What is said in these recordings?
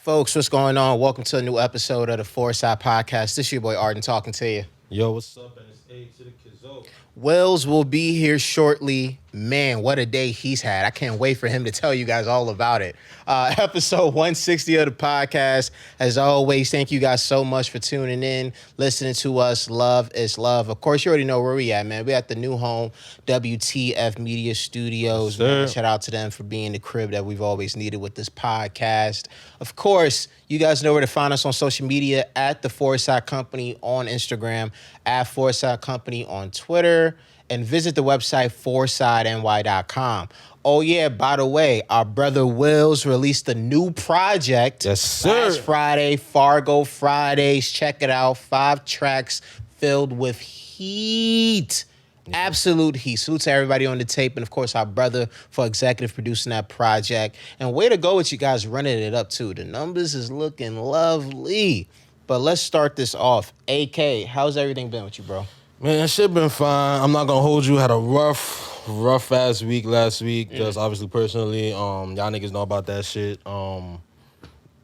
Folks, what's going on? Welcome to a new episode of the Foresight Podcast. This is your boy Arden talking to you. Yo, what's up? And it's A to the Kizzo. Wells will be here shortly. Man, what a day he's had. I can't wait for him to tell you guys all about it. Episode 160 of the podcast. As always, thank you guys so much for tuning in, listening to us. Love is love. Of course, you already know where we at, man. We at the new home, WTF Media Studios. Yes, man. sir. Shout out to them for being the crib that we've always needed with this podcast. Of course, you guys know where to find us on social media at The Foresight Company on Instagram, at Foresight Company on Twitter, and visit the website foresightny.com. Oh, yeah, by the way, our brother Wills released a new project. Yes, sir. Last Friday, Fargo Fridays. Check it out. 5 tracks filled with heat. Absolute heat. Salute to everybody on the tape, and of course our brother for executive producing that project. And way to go with you guys running it up too. The numbers is looking lovely. But let's start this off. AK, how's everything been with you, bro? Man, shit been fine. I'm not gonna hold you. Had a rough ass week last week. Just obviously personally. Y'all niggas know about that shit.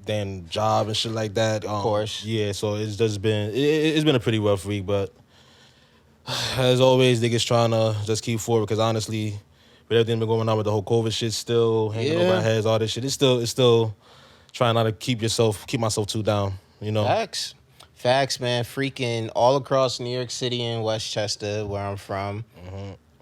Then job and shit like that. Of course. Yeah, so it's just been it's been a pretty rough week, but as always, niggas trying to just keep forward because honestly, with everything been going on with the whole COVID shit still hanging over our heads, all this shit, it's still trying not to keep myself too down, you know? Facts, man. Freaking all across New York City and Westchester, where I'm from.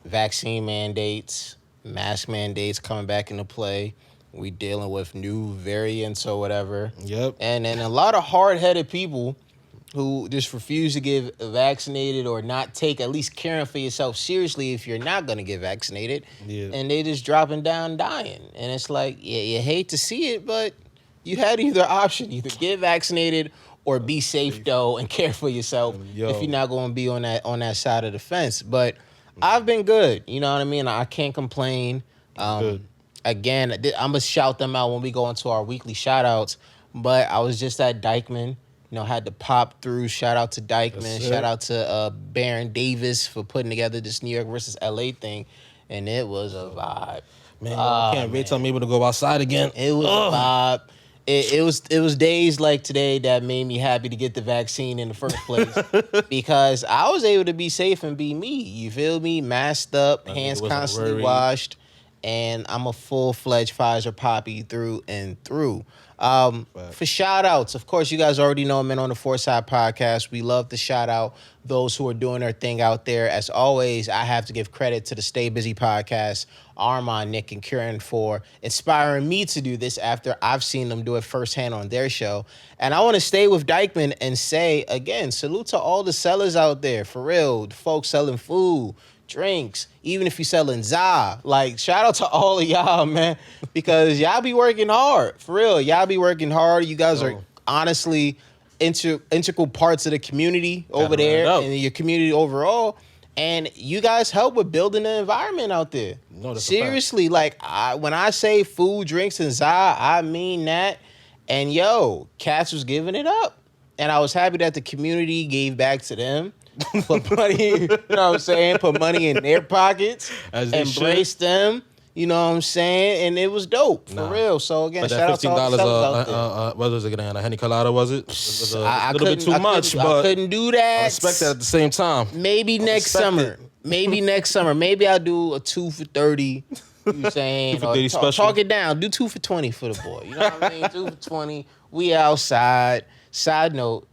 Vaccine mandates, mask mandates coming back into play. We dealing with new variants or whatever. Yep. And a lot of hard-headed people who just refuse to get vaccinated or not take at least caring for yourself seriously if you're not going to get vaccinated. Yeah. And they just dropping down dying. And it's like, yeah, you hate to see it, but you had either option, either get vaccinated or be safe though and care for yourself if you're not going to be on that side of the fence. But I've been good. You know what I mean? I can't complain. Again, I'm going to shout them out when we go into our weekly shout outs. But I was just at Dykeman. You know, had to pop through. Shout out to Dykeman. Shout out to Baron Davis for putting together this New York versus LA thing. And it was a vibe. Man, I can't wait till I'm able to go outside again. It was a vibe. It was days like today that made me happy to get the vaccine in the first place because I was able to be safe and be me. You feel me? Masked up, hands constantly washed, and I'm a full-fledged Pfizer poppy through and through. For shout outs, of course, you guys already know I'm in on the Foresight Podcast. We love to shout out those who are doing their thing out there. As always, I have to give credit to the Stay Busy Podcast, Armand, Nick, and Kieran for inspiring me to do this after I've seen them do it firsthand on their show. And I want to stay with Dykeman and say, again, salute to all the sellers out there, for real, the folks selling food, drinks, even if you're selling za. Like, shout out to all of y'all, man, because y'all be working hard. For real, y'all be working hard. You guys are honestly integral parts of the community over there and your community overall. And you guys help with building the environment out there. No, that's seriously, like when I say food, drinks, and za, I mean that. And yo, cats was giving it up. And I was happy that the community gave back to them. Put money, you know what I'm saying? Put money in their pockets. Embrace them. You know what I'm saying? And it was dope, for real. So, again, but shout out to all the sellers out there. What was it again? A Henny Colada, was it? It was a little bit too much, but I couldn't do that. I respect that at the same time. Maybe next summer. Maybe next summer. Maybe I'll do a 2 for 30. You know what I'm saying? 2 for 30 special. Talk it down. Do 2 for 20 for the boy. You know what I mean? 2 for 20. We outside. Side note,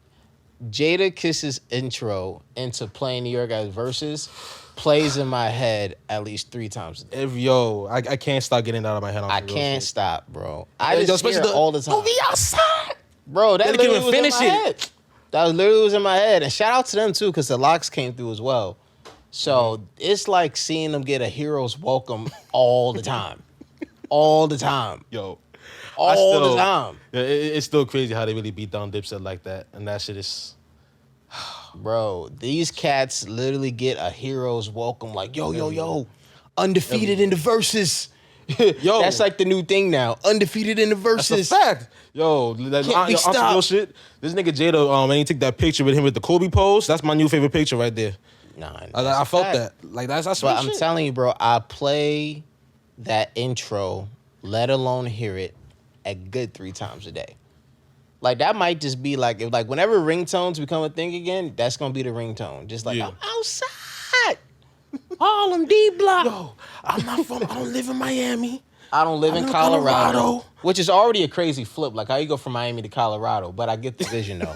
Jada Kiss's intro into playing New York as Versus plays in my head at least 3 times a day. I can't stop getting that out of my head. I can't stop, bro. I just hear it all the time. We outside. Bro, that literally was in my it. head. That literally was in my head. And shout out to them, too, because the locks came through as well. So it's like seeing them get a hero's welcome all the time. All the time. Yo. All the time. It's still crazy how they really beat down Dipset like that. And that shit is... Bro, these cats literally get a hero's welcome like, yo, undefeated in the verses. Yo, that's like the new thing now. Undefeated in the verses. That's a fact. Yo, real shit. This nigga Jada, when he took that picture with him with the Kobe pose, that's my new favorite picture right there. Nah, I felt that. Like that's but I'm telling you, bro, I play that intro, let alone hear it, a good 3 times a day. Like that might just be like if like whenever ringtones become a thing again, that's gonna be the ringtone. Just like I'm outside, Harlem D block. Yo, I don't live in Miami. I don't live in Colorado, which is already a crazy flip. Like how you go from Miami to Colorado, but I get the vision though.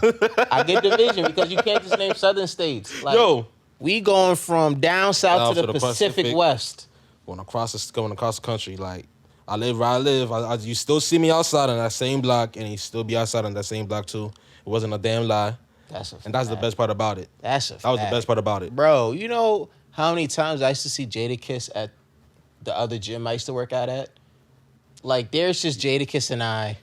I get the vision because you can't just name southern states. Like, we going from down south to the Pacific West. Going across the country. Like I live where I live. You still see me outside on that same block, and you still be outside on that same block too. It wasn't a damn lie. That's the best part about it. That was the best part about it, bro. You know how many times I used to see Jadakiss at the other gym I used to work out at? Like, there's just Jadakiss and I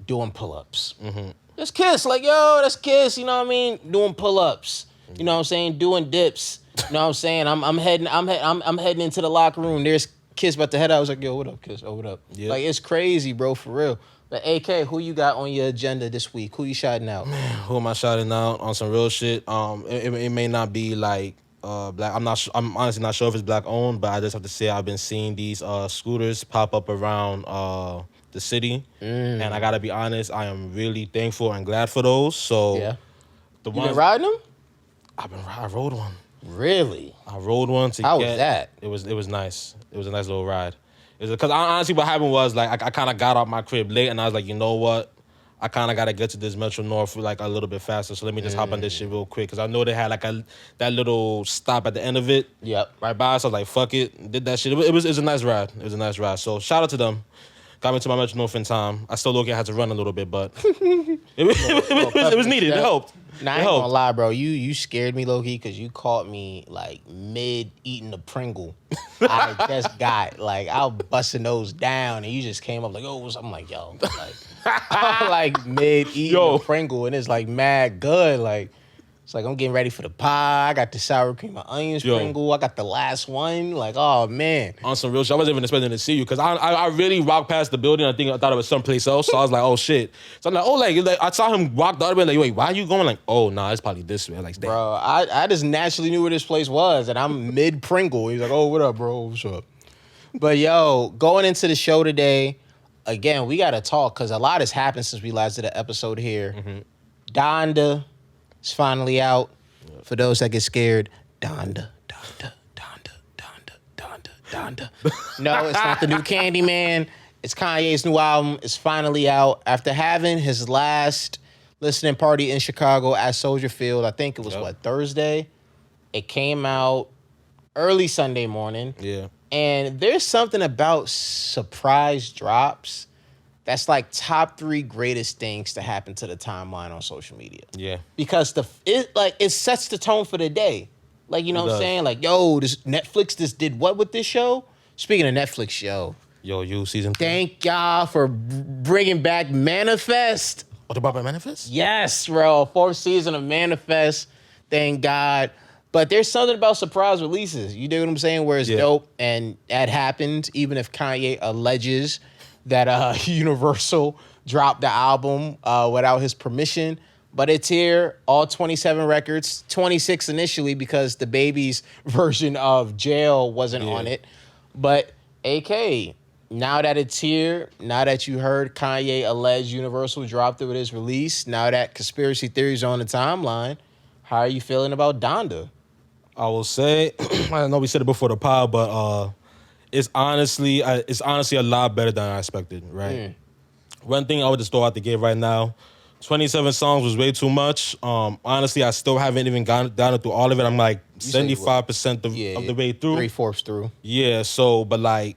doing pull-ups. Mm-hmm. That's Kiss. Like, yo, that's Kiss. You know what I mean? Doing pull-ups. You know what I'm saying? Doing dips. You know what I'm saying? I'm heading into the locker room. There's Kiss about to head out. I was like, yo, what up, Kiss? Oh, what up? Yep. Like, it's crazy, bro, for real. But AK, who you got on your agenda this week? Who you shouting out? Man, who am I shouting out on some real shit? It may not be like black. I'm honestly not sure if it's black owned, but I just have to say I've been seeing these scooters pop up around the city, and I gotta be honest, I am really thankful and glad for those. So yeah, you been riding them? I rode one. Really? I rode one to How was that? It was nice. It was a nice little ride. It was because honestly, what happened was like I kind of got out my crib late, and I was like, you know what? I kind of got to get to this Metro North like a little bit faster, so let me just hop on this shit real quick. Because I know they had like that little stop at the end of it. Yep. Right by us. So I was like, fuck it. Did that shit. It was a nice ride. It was a nice ride. So shout out to them. Got me to my Metro North in time. I still had to run a little bit, but it was needed. It helped. Nah, I ain't gonna lie, bro. You scared me, low-key, because you caught me, like, mid-eating a Pringle. I just got, like, I was busting those down, and you just came up like, oh, I'm like, yo. Like, I'm, like, mid-eating a Pringle, and it's, like, mad good. Like, it's like I'm getting ready for the pie. I got the sour cream and onions Pringle. I got the last one. Like, oh, man. On some real shit, I wasn't even expecting to see you because I really walked past the building. I thought it was someplace else. So I was like, oh, shit. So I'm like, oh, like I saw him walk the other way. Like, wait, why are you going? Like, oh, nah, it's probably this way. Like, damn. Bro, I just naturally knew where this place was. And I'm mid-Pringle. He's like, oh, what up, bro? What's up? But, yo, going into the show today, again, we got to talk because a lot has happened since we last did an episode here. Mm-hmm. Donda. It's finally out. Yep. For those that get scared, Donda. No, it's not the new Candyman. It's Kanye's new album. It's finally out. After having his last listening party in Chicago at Soldier Field, I think it was, Thursday? It came out early Sunday morning. Yeah. And there's something about surprise drops that's like top 3 greatest things to happen to the timeline on social media. Yeah. Because it sets the tone for the day. Like, you know what I'm saying? Like, yo, this Netflix did what with this show? Speaking of Netflix show. Yo, You season 3. Thank y'all for bringing back Manifest. What about Manifest? Yes, bro. 4th season of Manifest. Thank God. But there's something about surprise releases. You know what I'm saying? Where it's dope and that happened, even if Kanye alleges that Universal dropped the album without his permission. But it's here, all 27 records, 26 initially because the Baby's version of Jail wasn't on it. But AK, now that it's here, now that you heard Kanye allege Universal dropped it with his release, now that conspiracy theories are on the timeline, how are you feeling about Donda? I will say, I know we said it before the pod, but it's honestly a lot better than I expected, right? One thing I would just throw out the gate right now, 27 songs was way too much. Honestly, I still haven't even gone down through all of it. I'm like 75% of the way through. 3/4 through. Yeah, so, but like,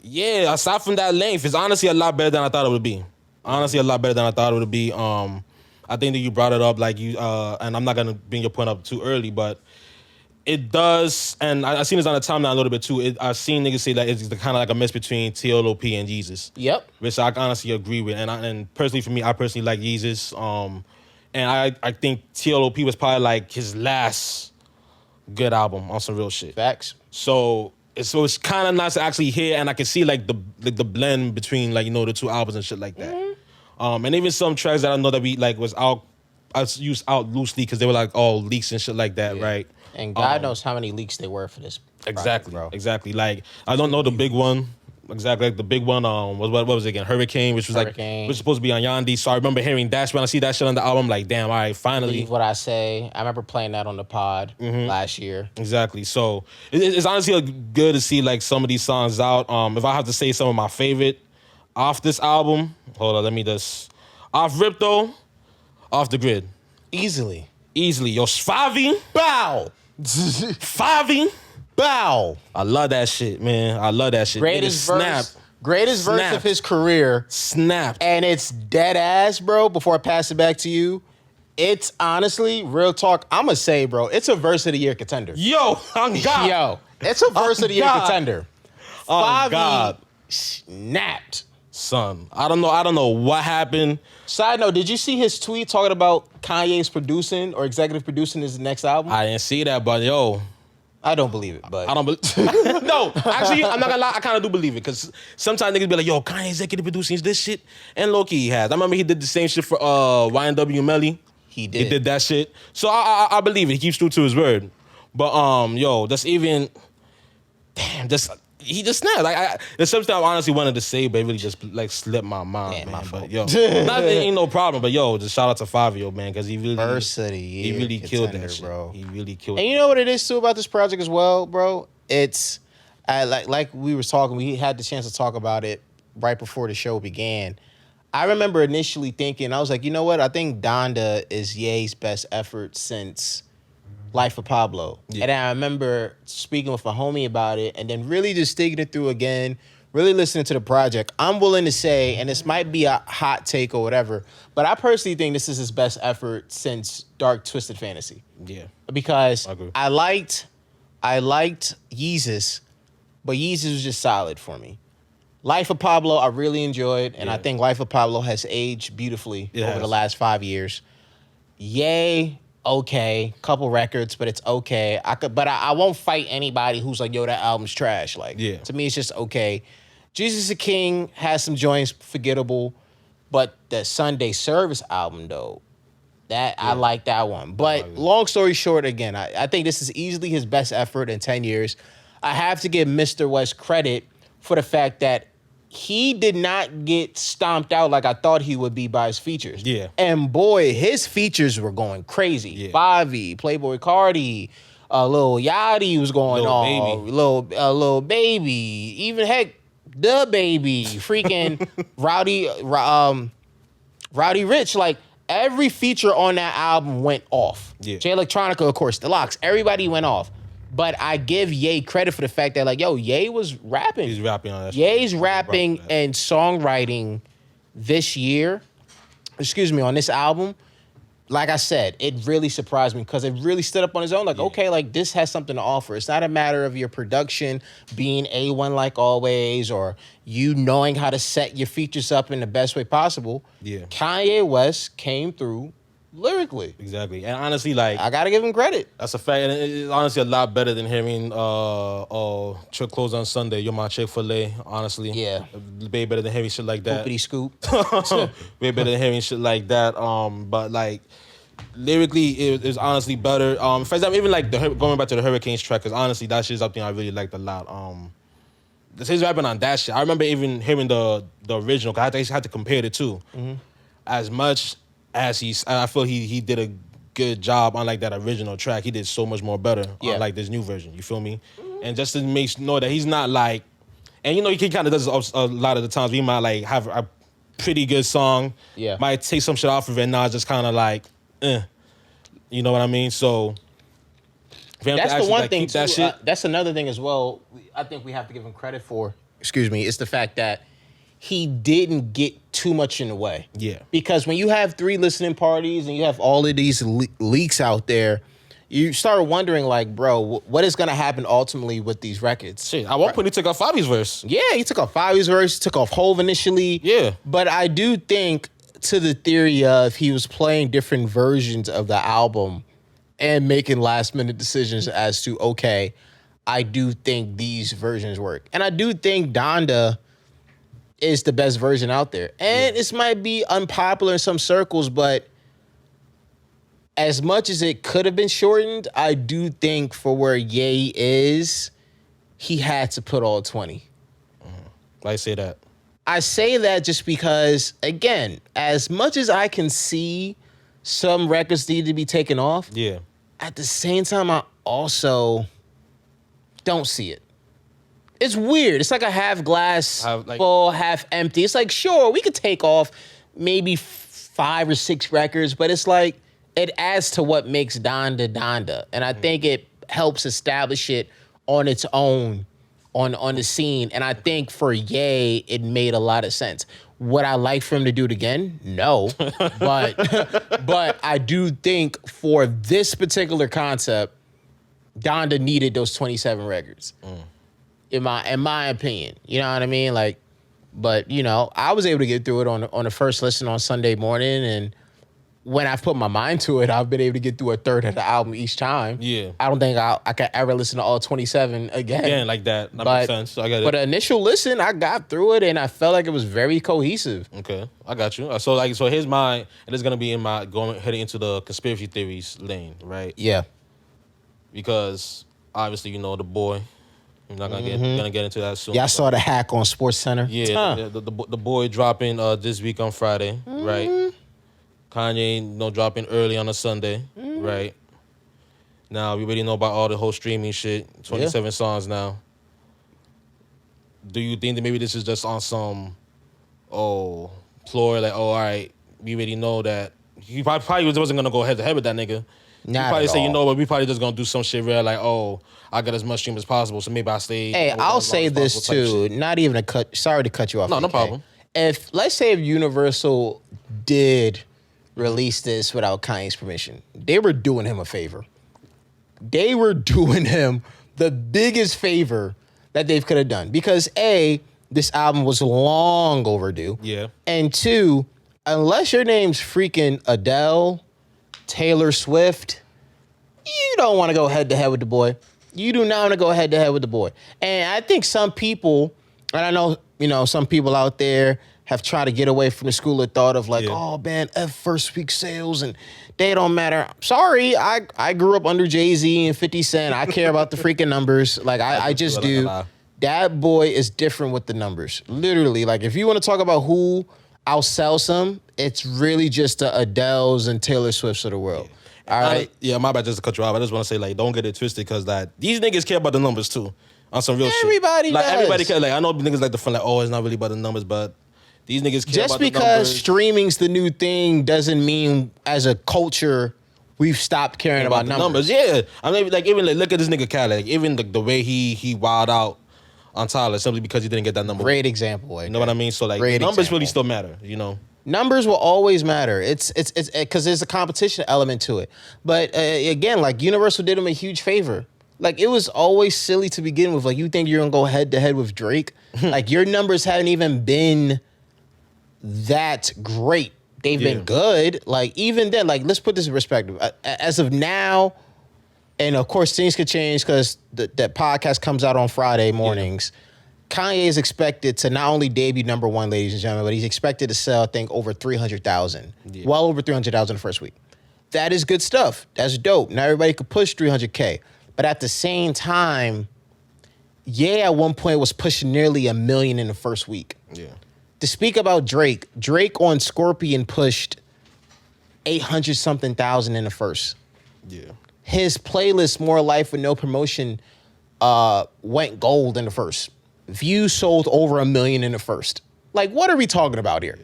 yeah, aside from that length, it's honestly a lot better than I thought it would be. Honestly, a lot better than I thought it would be. I think that you brought it up, like you, and I'm not going to bring your point up too early, but it does, and I've seen this on the timeline a little bit too. I've seen niggas say that it's kind of like a mix between TLOP and Yeezus. Yep. Which I honestly agree with. And personally for me, I personally like Yeezus. And I think TLOP was probably like his last good album on some real shit. Facts. So it's kind of nice to actually hear, and I can see like the blend between like, you know, the two albums and shit like that. Mm-hmm. And even some tracks that I know that we like was out, I used out loosely because they were like all leaks and shit like that, right? And God knows how many leaks they were for this. Exactly, project, bro. Exactly. Like, I don't know the big one, exactly. Like the big one, what was it again? Hurricane, which was Hurricane. which was supposed to be on Yandi. So I remember hearing that when I see that shit on the album, like, damn, all right, finally. Believe What I Say. I remember playing that on the pod last year. Exactly. So it's honestly good to see like some of these songs out. If I have to say some of my favorite off this album, hold on, let me just off rip though, Off the Grid. Easily. Yo, Favi. Bow. Favi. Bow. I love that shit, man. I love that shit. Greatest Nigga, verse. Greatest verse of his career. Snapped. And it's dead ass, bro, before I pass it back to you. It's honestly, real talk, I'm going to say, bro, it's a verse of the year contender. Yo, on God. Yo, it's a verse of the year contender. On God. Snapped. Son, I don't know what happened. Side note, did you see his tweet talking about Kanye's producing or executive producing his next album? I didn't see that, but yo. I don't believe it, but I don't believe. No, actually, I'm not gonna lie. I kind of do believe it because sometimes niggas be like, "Yo, Kanye executive producing this shit," and low key he has. I remember he did the same shit for YNW Melly. He did that shit. So I believe it. He keeps true to his word. But yo, that's even. Damn, he just snapped. Like there's something I honestly wanted to say, but it really just like slipped my mind, Damn, man. my But yo, that ain't no problem. But yo, just shout out to Fabio, man, because he really verse of the year he really killed contender, that shit, bro. He really killed. And you know what it is too about this project as well, bro? It's like we were talking. We had the chance to talk about it right before the show began. I remember initially thinking, I was like, you know what? I think Donda is Ye's best effort since Life of Pablo. Yeah. And I remember speaking with a homie about it and then really just digging it through again, really listening to the project. I'm willing to say, and this might be a hot take or whatever, but I personally think this is his best effort since Dark Twisted Fantasy. Yeah. Because I agree. I liked Yeezus, but Yeezus was just solid for me. Life of Pablo, I really enjoyed, and I think Life of Pablo has aged beautifully over the last 5 years. Ye, okay, couple records, but it's okay. I won't fight anybody who's like, yo, that album's trash. Like, to me, it's just okay. Jesus is a King has some joints, forgettable, but the Sunday Service album, though, I like that one. But long story short, again, I think this is easily his best effort in 10 years. I have to give Mr. West credit for the fact that he did not get stomped out like I thought he would be by his features. Yeah. And boy, his features were going crazy. Yeah. Bobby, Playboy Cardi, Lil Yachty was going on. Lil Baby. Even heck, the Baby. Freaking Rowdy Rich. Like, every feature on that album went off. Yeah. Jay Electronica, of course, Deluxe. Everybody went off. But I give Ye credit for the fact that, like, yo, Ye was rapping. He's rapping on that shit. Ye's rapping and songwriting this year, on this album, like I said, it really surprised me because it really stood up on his own. Like, okay, like, this has something to offer. It's not a matter of your production being A1 like always or you knowing how to set your features up in the best way possible. Yeah. Kanye West came through lyrically. Exactly. And honestly, like, I gotta give him credit. that's a fact. And it's honestly a lot better than hearing Trick Clothes on Sunday, You're My Chick-fil-A, honestly. Yeah. Way better than hearing shit like that. Scoopity scoop. Way better than hearing shit like that. But like lyrically, it was honestly better. For example, even like going back to the Hurricanes track, because honestly, that shit is something I really liked a lot. He's rapping on that shit. I remember even hearing the original, because I had to compare the two. Mm-hmm. As much as I feel he did a good job on like that original track. He did so much more better on like this new version. You feel me? And just to make know that he's not like, and you know he kind of does a lot of the times. We might like have a pretty good song, might take some shit off of it. And now it's just kind of like, you know what I mean? So that's the one thing too. That's another thing as well. I think we have to give him credit for. It's the fact that he didn't get too much in the way. Yeah. Because when you have 3 listening parties and you have all of these leaks out there, you start wondering, like, bro, what is going to happen ultimately with these records? Shit, at one point he took off Fabi's verse. Yeah, he took off Fabi's verse, took off Hove initially. Yeah. But I do think, to the theory of he was playing different versions of the album and making last-minute decisions as to, okay, I do think these versions work. And I do think Donda is the best version out there. And this might be unpopular in some circles, but as much as it could have been shortened, I do think for where Ye is, he had to put all 20. Why you say that? I say that just because, again, as much as I can see some records need to be taken off, Yeah. at the same time, I also don't see it. It's weird. It's like a half glass full, half empty. It's like, sure, we could take off maybe 5 or 6 records, but it's like it adds to what makes Donda Donda. And I think it helps establish it on its own on the scene. And I think for Ye, it made a lot of sense. Would I like for him to do it again? No. But I do think for this particular concept, Donda needed those 27 records. In my opinion. You know what I mean? Like, but you know, I was able to get through it on the first listen on Sunday morning, and when I've put my mind to it, I've been able to get through a third of the album each time. Yeah. I don't think I could ever listen to all 27 again. Again, like that. That makes sense. I got it. But the initial listen, I got through it and I felt like it was very cohesive. Okay. I got you. So here's mine, and it's gonna be in my heading into the conspiracy theories lane, right? Yeah. Because obviously, you know, the boy. I'm not gonna get into that soon. Yeah, I saw the hack on SportsCenter. Yeah, the boy dropping this week on Friday, right? Kanye, dropping early on a Sunday, right? Now we already know about all the whole streaming shit. 27 songs now. Do you think that maybe this is just on some, floor, like, all right, we already know that he probably wasn't gonna go head to head with that nigga. He probably say, you know what, we probably just gonna do some shit real, like, I got as much stream as possible, so maybe I stay. Hey, I'll say this too. Not even sorry to cut you off. No problem. Let's say if Universal did release this without Kanye's permission, they were doing him a favor. They were doing him the biggest favor that they could have done. Because A, this album was long overdue. Yeah. And 2, unless your name's freaking Adele, Taylor Swift, you don't want to go head to head with the boy. You do not want to go head to head with the boy. And I think some people, and I know, some people out there have tried to get away from the school of thought of like, oh man, F first week sales and they don't matter. Sorry, I grew up under Jay-Z and 50 Cent. I care about the freaking numbers. Like I just do. That boy is different with the numbers. Literally, like if you want to talk about who outsells some, it's really just the Adeles and Taylor Swifts of the world. All right. Yeah, my bad just to cut you off. I just want to say, like, don't get it twisted because these niggas care about the numbers too. On some real shit. Everybody does. Everybody care. Like, I know niggas like to feel like, it's not really about the numbers, but these niggas care just about the numbers. Just because streaming's the new thing doesn't mean as a culture we've stopped caring about numbers. Yeah. I mean, like, even look at this nigga Khaled. Like, even the way he wild out on Tyler simply because he didn't get that number. Great example. Like you know what I mean? So, like, numbers really still matter, you know? Numbers will always matter. It's because there's a competition element to it. But again, like Universal did him a huge favor. Like it was always silly to begin with. Like you think you're gonna go head to head with Drake? Like your numbers haven't even been that great. They've been good. Like even then, like let's put this in perspective. As of now, and of course things could change because that podcast comes out on Friday mornings. Yeah. Kanye is expected to not only debut number 1, ladies and gentlemen, but he's expected to sell, I think, over 300,000. Yeah. Well over 300,000 the first week. That is good stuff. That's dope. Not everybody could push 300K. But at the same time, at one point was pushing nearly 1 million in the first week. Yeah. To speak about Drake on Scorpion pushed 800-something thousand in the first. Yeah. His playlist, More Life with No Promotion, went gold in the first. Views sold over 1 million in the first. Like, what are we talking about here?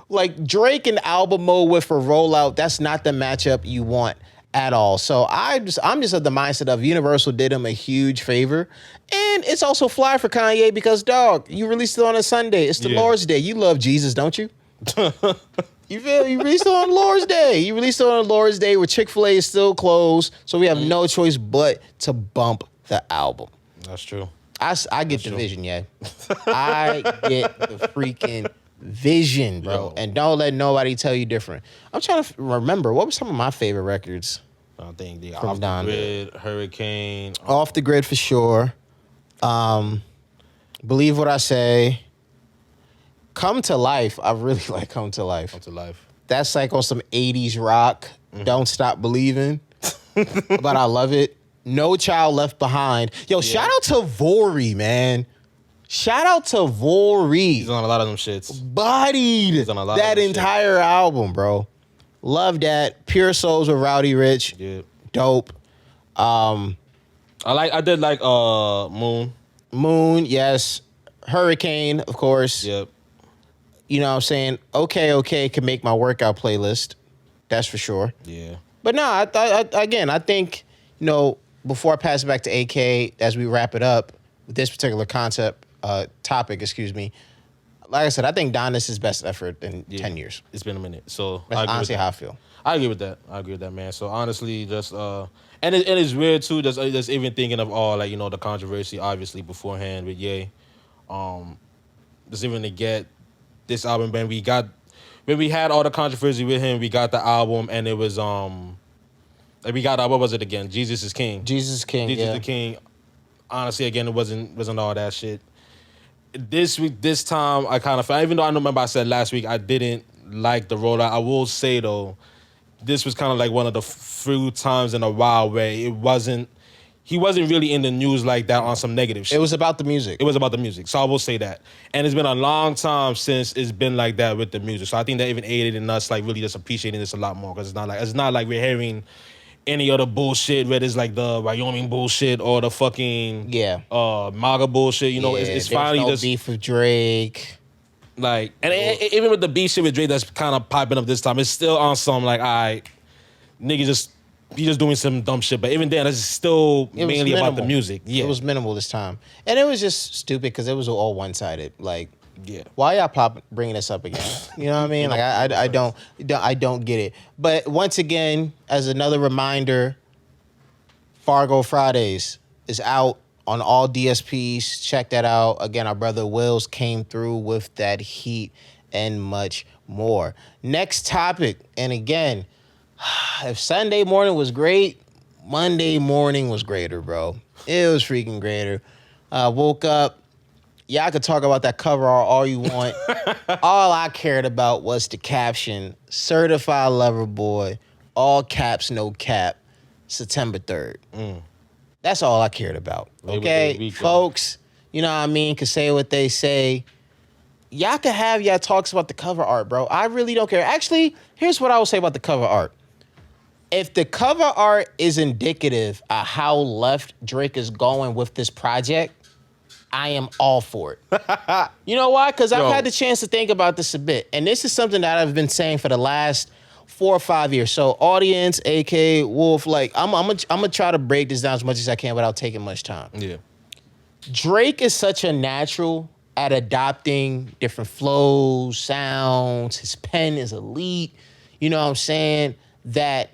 Like Drake and album mode with a rollout, that's not the matchup you want at all. So I'm just of the mindset of Universal did him a huge favor. And it's also fly for Kanye because, dog, you released it on a Sunday. It's the Lord's Day. You love Jesus, don't you? You released it on Lord's Day. You released it on Lord's Day where Chick-fil-A is still closed. So we have no choice but to bump the album. That's true. I get the vision, yeah. I get the freaking vision, bro. And don't let nobody tell you different. I'm trying to remember, what were some of my favorite records? I think the Off the Grid, Hurricane. Off the Grid for sure. Believe What I Say. Come to Life. I really like Come to Life. Come to Life. That's like on some 80s rock. Don't Stop Believing. But I love it. No Child Left Behind. Yo, shout out to Vori, man. Shout out to Vol Reed. He's on a lot of them shits. Bodied on a lot that of entire album, bro. Love that. Pure Souls with Rowdy Rich. Yeah. Dope. I did like Moon. Moon, yes. Hurricane, of course. Yep. You know what I'm saying? Okay, can make my workout playlist. That's for sure. Yeah. But no, I think, you know, before I pass it back to AK, as we wrap it up with this particular topic, like I said, I think Donda's his best effort in 10 years. It's been a minute. So That's honestly how I feel. I agree with that, man. So honestly, just and it's weird too. Just even thinking of all, like, you know, the controversy obviously beforehand with Ye. Just even to get this album, when we had all the controversy with him, we got the album, and it was we got what was it again? Jesus is King. Jesus is King. Jesus the King. Honestly, again, it wasn't all that shit. This time, I kind of felt, even though I remember I said last week I didn't like the rollout. I will say though, this was kind of like one of the few times in a while where he wasn't really in the news like that on some negative shit. It was about the music. So I will say that. And it's been a long time since it's been like that with the music. So I think that even aided in us like really just appreciating this a lot more, because it's not like we're hearing any other bullshit, whether it's like the Wyoming bullshit or the fucking MAGA bullshit. You know, it's finally no just beef with Drake. Like, and even with the beef shit with Drake that's kind of popping up this time, it's still on some like, nigga he just doing some dumb shit. But even then, it's still mainly about the music. Yeah, it was minimal this time, and it was just stupid because it was all one sided. Like, yeah, why y'all bringing this up again? You know what I mean? Like, I don't get it. But once again, as another reminder, Fargo Fridays is out on all DSPs. Check that out. Again, our brother Wills came through with that heat and much more. Next topic, and again, if Sunday morning was great, Monday morning was greater, bro. It was freaking greater. Woke up. Y'all could talk about that cover art all you want. All I cared about was the caption, Certified Lover Boy, all caps, no cap, September 3rd. That's all I cared about. Okay, folks, you know what I mean, could say what they say. Y'all could have y'all talks about the cover art, bro. I really don't care. Actually, here's what I will say about the cover art. If the cover art is indicative of how left Drake is going with this project, I am all for it. You know why? Because I've had the chance to think about this a bit. And this is something that I've been saying for the last 4 or 5 years. So audience, AK, Wolf, like, I'm gonna try to break this down as much as I can without taking much time. Yeah. Drake is such a natural at adopting different flows, sounds. His pen is elite. You know what I'm saying? That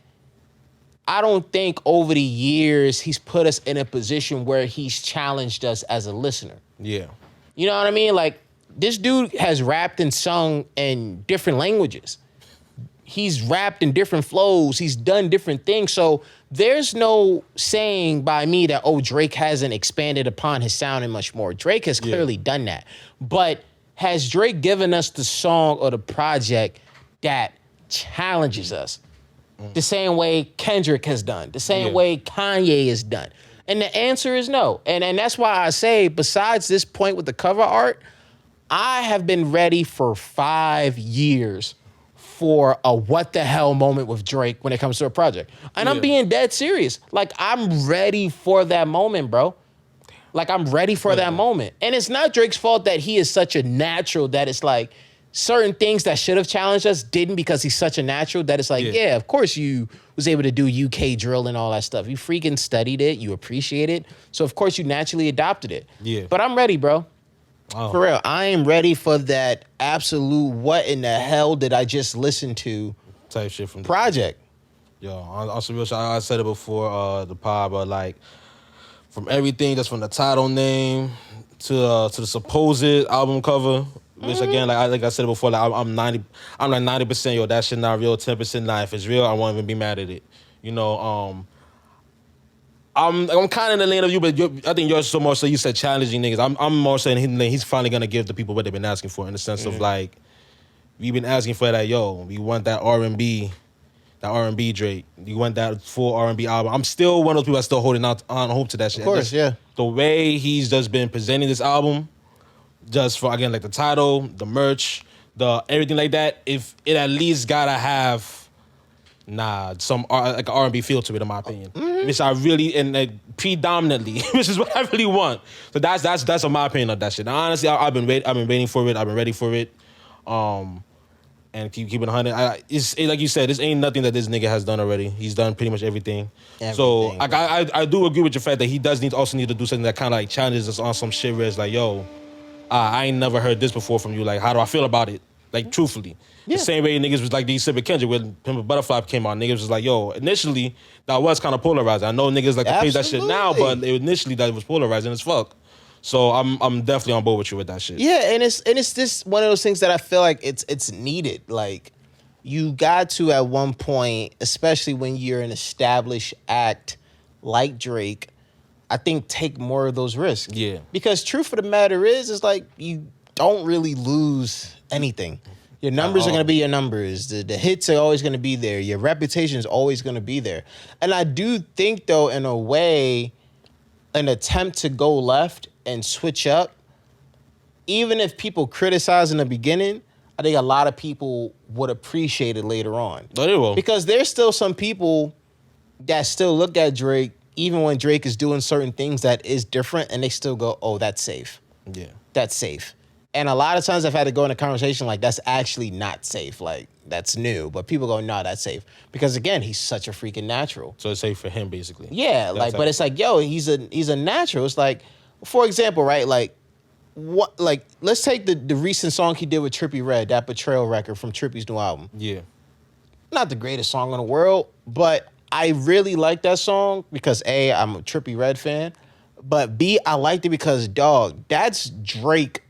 I don't think over the years he's put us in a position where he's challenged us as a listener. Yeah. You know what I mean? Like, this dude has rapped and sung in different languages. He's rapped in different flows. He's done different things. So there's no saying by me that, Drake hasn't expanded upon his sound and much more. Drake has clearly done that. But has Drake given us the song or the project that challenges us? The same way Kendrick has done, the same way Kanye has done. And the answer is no. And that's why I say, besides this point with the cover art, I have been ready for 5 years for a what the hell moment with Drake when it comes to a project. And I'm being dead serious. Like, I'm ready for that moment, bro. Like, I'm ready for that moment. And it's not Drake's fault that he is such a natural that it's like, certain things that should have challenged us didn't, because he's such a natural that it's like, yeah, of course you was able to do UK drill and all that stuff. You freaking studied it. You appreciate it. So, of course, you naturally adopted it. Yeah. But I'm ready, bro. Oh. For real. I am ready for that absolute what in the hell did I just listen to type shit from project. Yo, also real shit. I said it before the pod, but like from everything, just from the title name to the supposed album cover. Which again, like I said before, like I'm like 90%, yo, that shit not real. 10% nah. If it's real, I won't even be mad at it. You know, I'm kind of in the lane of you, but I think you're so more so you said challenging niggas. I'm more saying he's finally gonna give the people what they've been asking for, in the sense of like, we've been asking for that. Yo, we want that R&B Drake. You want that full R&B album. I'm still one of those people that's still holding out on hope to that shit. Of course, yeah. The way he's just been presenting this album, just for, again, like the title, the merch, the everything like that, if it at least gotta have some like an R&B feel to it, in my opinion, which I really, and predominantly, which is what I really want. So that's in my opinion of that shit. Now, honestly, I've been waiting for it. I've been ready for it. And keep it 100. It's like you said, this ain't nothing that this nigga has done already. He's done pretty much everything. So I do agree with your fact that he does also need to do something that kind of like challenges us on some shit where it's like, yo, I ain't never heard this before from you. Like, how do I feel about it? Like, truthfully. Yeah. The same way niggas was like, these with Kendrick, when Pimp a Butterfly came out, niggas was like, yo, initially, that was kind of polarizing. I know niggas like to praise that shit now, but initially that was polarizing as fuck. So I'm definitely on board with you with that shit. Yeah, and it's just one of those things that I feel like it's needed. Like, you got to at one point, especially when you're an established act like Drake, I think take more of those risks. Yeah. Because truth of the matter is like you don't really lose anything. Your numbers are going to be your numbers. The hits are always going to be there. Your reputation is always going to be there. And I do think, though, in a way, an attempt to go left and switch up, even if people criticize in the beginning, I think a lot of people would appreciate it later on. Oh, they will. Because there's still some people that still look at Drake, even when Drake is doing certain things that is different, and they still go, oh, that's safe. Yeah. That's safe. And a lot of times I've had to go in a conversation like, that's actually not safe. Like, that's new. But people go, no, that's safe. Because, again, he's such a freaking natural. So it's safe for him, basically. Yeah, like, but it's like, yo, he's a natural. It's like, for example, right, like, what, like, let's take the recent song he did with Trippie Redd, that Betrayal record from Trippie's new album. Yeah. Not the greatest song in the world, but I really like that song because, A, I'm a Trippie Redd fan, but B, I liked it because, dog, that's Drake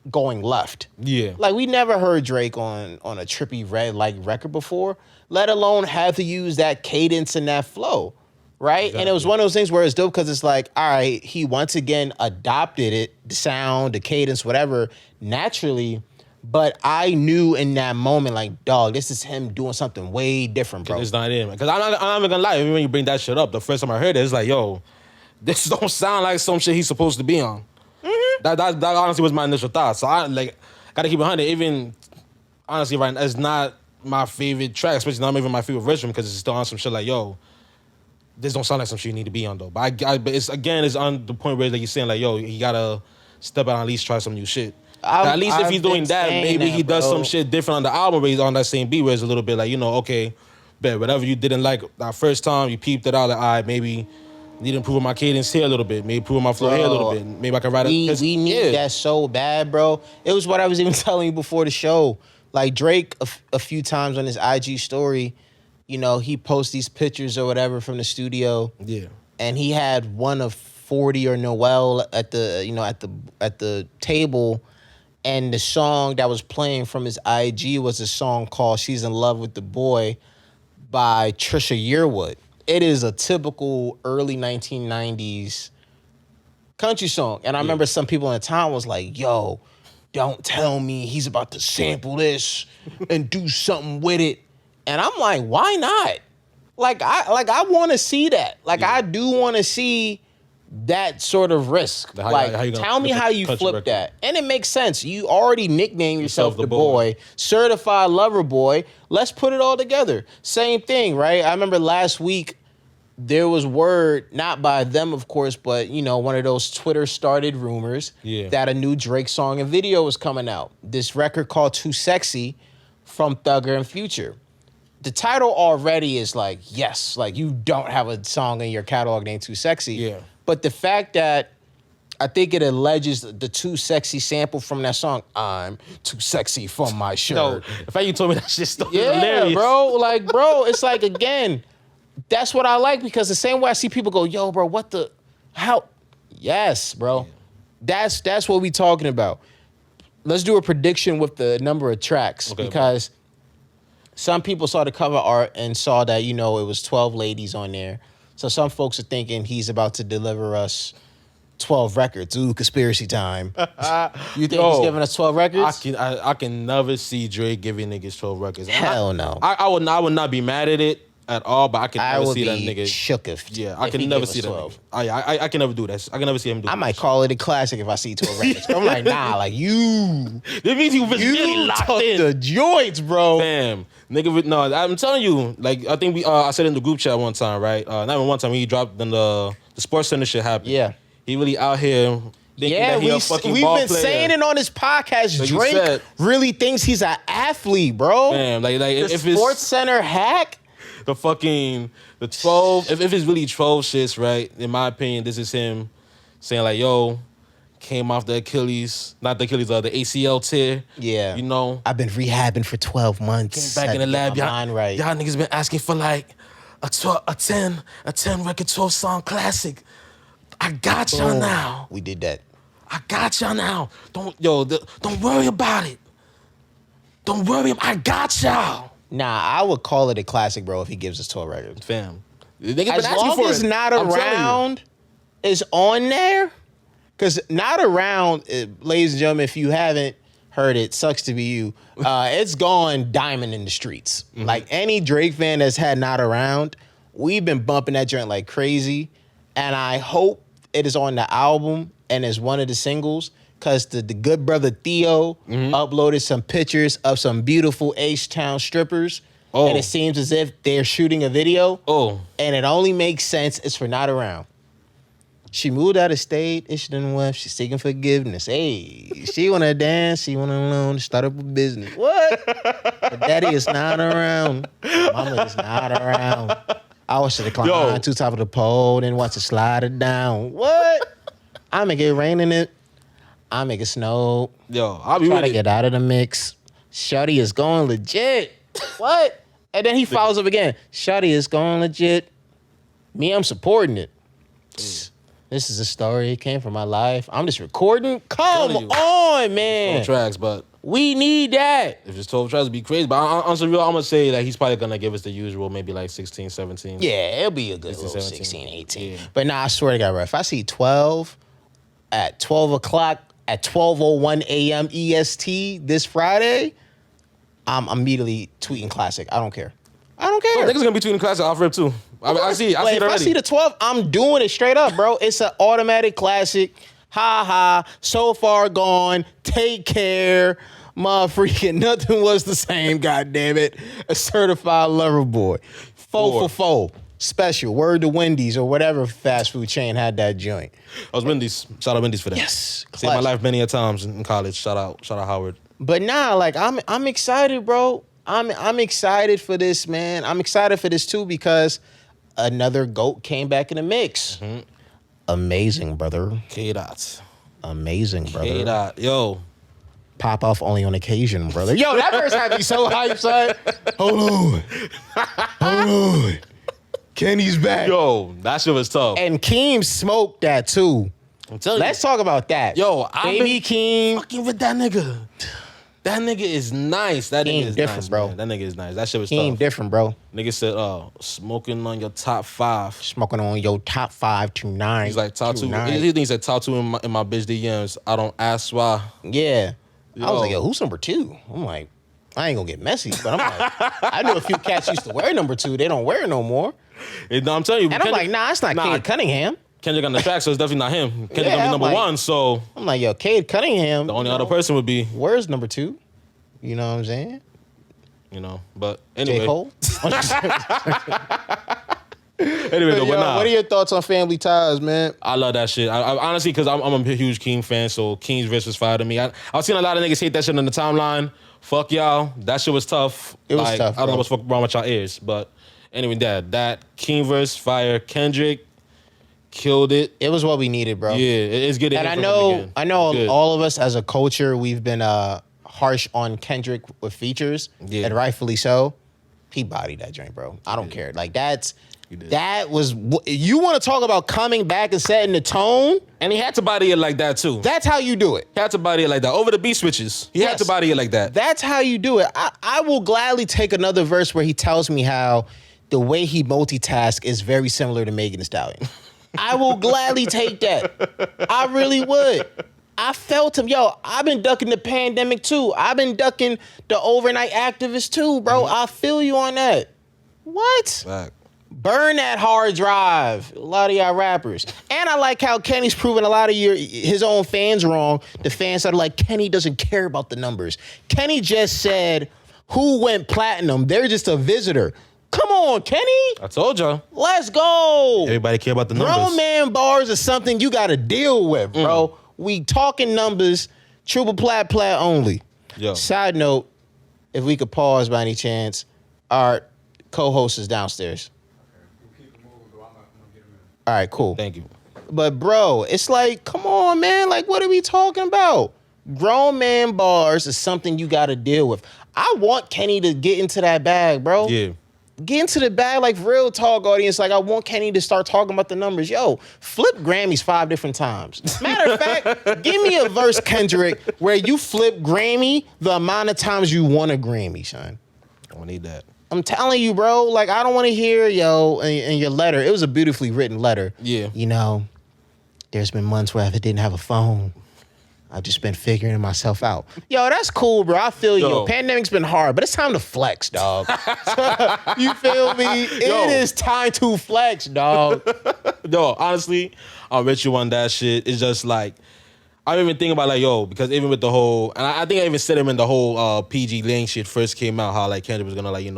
going left. Yeah. Like, we never heard Drake on a Trippie Redd like record before, let alone have to use that cadence and that flow, right? Exactly. And it was one of those things where it's dope because it's like, all right, he once again adopted it, the sound, the cadence, whatever, naturally, but I knew in that moment, like, dog, this is him doing something way different, bro. It's not him. Because I'm not gonna lie, even when you bring that shit up, the first time I heard it, it's like, yo, this don't sound like some shit he's supposed to be on. That honestly was my initial thought. So I gotta keep it 100. Even honestly, right, it's not my favorite track, especially not even my favorite version because it's still on some shit like, yo, this don't sound like some shit you need to be on though. But but it's on the point where like you're saying like, yo, he gotta step out and at least try some new shit. At least if he's doing that, maybe he does some shit different on the album where he's on that same beat where it's a little bit like, you know, okay, bet whatever you didn't like that first time, you peeped it out, like, all right, maybe need to improve my cadence here a little bit. Maybe improve my flow here a little bit. Maybe I can write it. We need that so bad, bro. It was what I was even telling you before the show. Like, Drake, a few times on his IG story, you know, he posts these pictures or whatever from the studio. Yeah. And he had one of 40 or Noel at the table. And the song that was playing from his IG was a song called She's in Love with the Boy by Trisha Yearwood. It is a typical early 1990s country song. And I remember some people in the town was like, yo, don't tell me he's about to sample this and do something with it. And I'm like, why not? I want to see that. I do want to see that sort of risk. Tell me how you flip that. And it makes sense. You already nicknamed yourself the boy, certified lover boy. Let's put it all together. Same thing, right? I remember last week there was word, not by them, of course, but, you know, one of those Twitter-started rumors that a new Drake song and video was coming out. This record called Too Sexy from Thugger and Future. The title already is like, yes, like you don't have a song in your catalog named Too Sexy. Yeah. But the fact that I think it alleges the Too Sexy sample from that song, I'm too sexy for my shirt. No, the fact you told me that shit still hilarious. Bro, it's like, again, that's what I like because the same way I see people go, yo, bro, how? Yes, bro. Yeah. That's what we talking about. Let's do a prediction with the number of tracks because some people saw the cover art and saw that, you know, it was 12 ladies on there. So some folks are thinking he's about to deliver us 12 records. Ooh, conspiracy time. You think he's giving us 12 records? I can never see Drake giving niggas 12 records. Hell no. I would not be mad at it at all, but I can I never would see that be nigga. shook if I if can he never gave us see that. 12. I can never do that. I can never see him do. I might call it a classic if I see 12 records. I'm like, nah, like you. That means he was really You locked took in. the joints, bro. Fam, nigga, no, I'm telling you, like I think I said in the group chat one time, right? Not even one time. When he dropped then the Sports Center shit happened. Yeah. he really out here. Yeah, that he a fucking we've ball been player. saying it on this podcast. Like you Drake said. really thinks he's an athlete, bro. Fam, like The if Sports it's Center hack. the 12, if it's really 12 shits, right? In my opinion, this is him saying like, yo, came off the Achilles, not the Achilles, the ACL tear. Yeah, you know, I've been rehabbing for 12 months. came back in the lab. Y'all Right. y'all niggas been asking for like a 10 record 12 song classic. I got y'all now. We did that. I got y'all now. Don't worry about it. Don't worry. I got y'all. Nah, I would call it a classic, bro, if he gives us 12 records. Fam. Niggas been As asking long for as it. Not I'm telling you. Around is on there, because Not Around, ladies and gentlemen, if you haven't heard it, sucks to be you. It's gone diamond in the streets. Mm-hmm. Like any Drake fan that's had Not Around, we've been bumping that joint like crazy, and I hope it is on the album and is one of the singles, because the good brother Theo uploaded some pictures of some beautiful H-Town strippers, and it seems as if they're shooting a video, and it only makes sense it's for Not Around. She moved out of state, issued in the West, she's seeking forgiveness. Hey, she wanna dance, she wanna learn to start up a business. What? But daddy is not around. Mama is not around. I was to climb to top of the pole, then watch it slide it down. What? I make it rain in it. I make it snow. Yo, I'll be Try with to it. get out of the mix. Shawty is going legit. What? And then he follows up again. Shawty is going legit. Me, I'm supporting it. This is a story. It came from my life. I'm just recording. Come on, man. 12 tracks, but we need that. if it's 12 tracks, it'd be crazy. But honestly, I'm gonna say that he's probably gonna give us the usual, maybe like 16, 17. Yeah, it'll be a good 16, little 17. 16, 18. Yeah. But nah, I swear to God, bro, if I see 12 at 12 o'clock at 12:01 a.m. EST this Friday, I'm immediately tweeting classic. I don't care. I don't care. Niggas gonna be tweeting classic off rip too. I see it. I see it If already. I see the 12, I'm doing it straight up, bro. It's an automatic classic. Ha ha. So far gone. Take care. My freaking nothing was the same. God damn it. A certified lover boy. 4 for 4. Special. Word to Wendy's or whatever fast food chain had that joint. I was Wendy's. Shout out Wendy's for that. Yes. Saved my life many a times in college. Shout out Howard. But nah, like I'm excited, bro. I'm excited for this, man. I'm excited for this too because another GOAT came back in the mix. Amazing, brother. K-Dot. Amazing, brother. K-Dot. Yo. Pop off only on occasion, brother. Yo, that verse had me so hyped, son. Hold on. Kenny's back. Yo, that shit was tough. And Keem smoked that too. I'm telling you. Let's talk about that. Yo, Baby Keem. fucking with that nigga. That nigga is nice. That Keem nigga is different, nice, bro. man. That nigga is nice. That shit was Keem tough. different, bro. Nigga said, smoking on your top 5. Smoking on your top 5 tonight. He's like, top 2. tonight. He thinks that top 2 in my bitch DMs. I don't ask why. Yeah. I was Yo. like, yo, who's number 2? I'm like, I ain't gonna get messy, but I'm like, I knew a few cats used to wear number 2. They don't wear it no more. I'm telling you. And I'm like, nah, it's not Cade Cunningham. Kendrick on the track, so it's definitely not him. Kendrick Yeah, gonna be I'm number like- 1, so I'm like, yo, Cade Cunningham. the only other person would be, Where's number 2? You know what I'm saying? But anyway. J. Cole? Anyway, though, but nah. What are your thoughts on Family Ties, man? I love that shit. I honestly, because I'm a huge King fan, so King's verse was fire to me. I've seen a lot of niggas hate that shit on the timeline. Fuck y'all. That shit was tough. It was tough, I don't know bro. what's wrong with y'all ears, but anyway, that King verse fire. Kendrick killed it. It was what we needed, bro. Yeah, it's good. And I know all of us as a culture, we've been harsh on Kendrick with features, and rightfully so. He bodied that joint, bro. I don't care. Like that was, you want to talk about coming back and setting the tone? And he had to body it like that too. That's how you do it. He had to body it like that. Over the beat switches. He had to body it like that. That's how you do it. I will gladly take another verse where he tells me how the way he multitasks is very similar to Megan Thee Stallion. I will gladly take that. I really would. I felt him. Yo, I've been ducking the pandemic too. I've been ducking the overnight activists too, bro. I feel you on that. What? Fact. Burn that hard drive. A lot of y'all rappers. And I like how Kenny's proving a lot of his own fans wrong. The fans that are like, Kenny doesn't care about the numbers. Kenny just said who went platinum. They're just a visitor. Come on, Kenny. I told y'all. Let's go. Everybody care about the numbers. Grown man bars is something you got to deal with, bro. We talking numbers, triple plat only. Yo. Side note, if we could pause by any chance, our co-host is downstairs. All right, cool. Thank you. But bro, it's like, come on, man. Like, what are we talking about? Grown man bars is something you got to deal with. I want Kenny to get into that bag, bro. Yeah. Get into the bag, like real talk, audience. Like, I want Kenny to start talking about the numbers. Yo, flip Grammys 5 different times. Matter of fact, give me a verse, Kendrick, where you flip Grammy the amount of times you won a Grammy, son. I don't need that. I'm telling you, bro. Like, I don't want to hear, in your letter. It was a beautifully written letter. Yeah. You know, there's been months where I didn't have a phone. I've just been figuring myself out. Yo, that's cool, bro. I feel you. Pandemic's been hard, but it's time to flex, dog. You feel me? It is time to flex, dog. Yo, honestly, I'm with you on that shit. It's just like, I don't even think about like, yo, because even with the whole, and I think I even said him in the whole PG Lane shit first came out, how like Kendrick was gonna like, it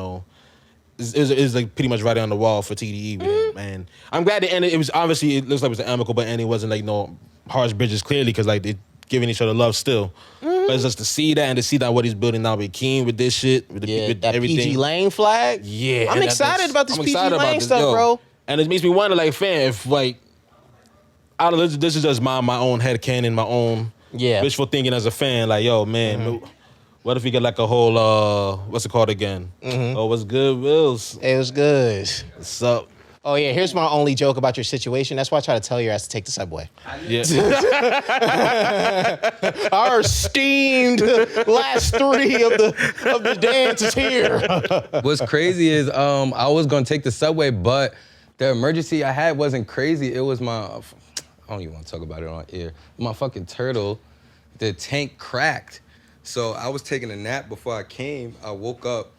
was like pretty much right on the wall for TDE with him, and I'm glad the end. It was obviously, it looks like it was an amicable ending. It wasn't like no harsh bridges clearly, because like they giving each other love still. But it's just to see that and to see that what he's building now with Keem with this shit, with that everything. PG Lane flag. Yeah, I'm excited about this PG Lane stuff, bro. And it makes me wonder, like, fam, if like, I don't know, this is just my own headcanon, my own wishful thinking as a fan. Like, yo, man, what if we get like a whole what's it called again? Oh, what's good, Wills? It was good. What's up? Oh, yeah, here's my only joke about your situation. That's why I try to tell your ass to take the subway. Yeah. Our esteemed last 3 of the dance is here. What's crazy is I was going to take the subway, but the emergency I had wasn't crazy. It was I don't even want to talk about it on air. My fucking turtle, the tank cracked. So I was taking a nap before I came. I woke up.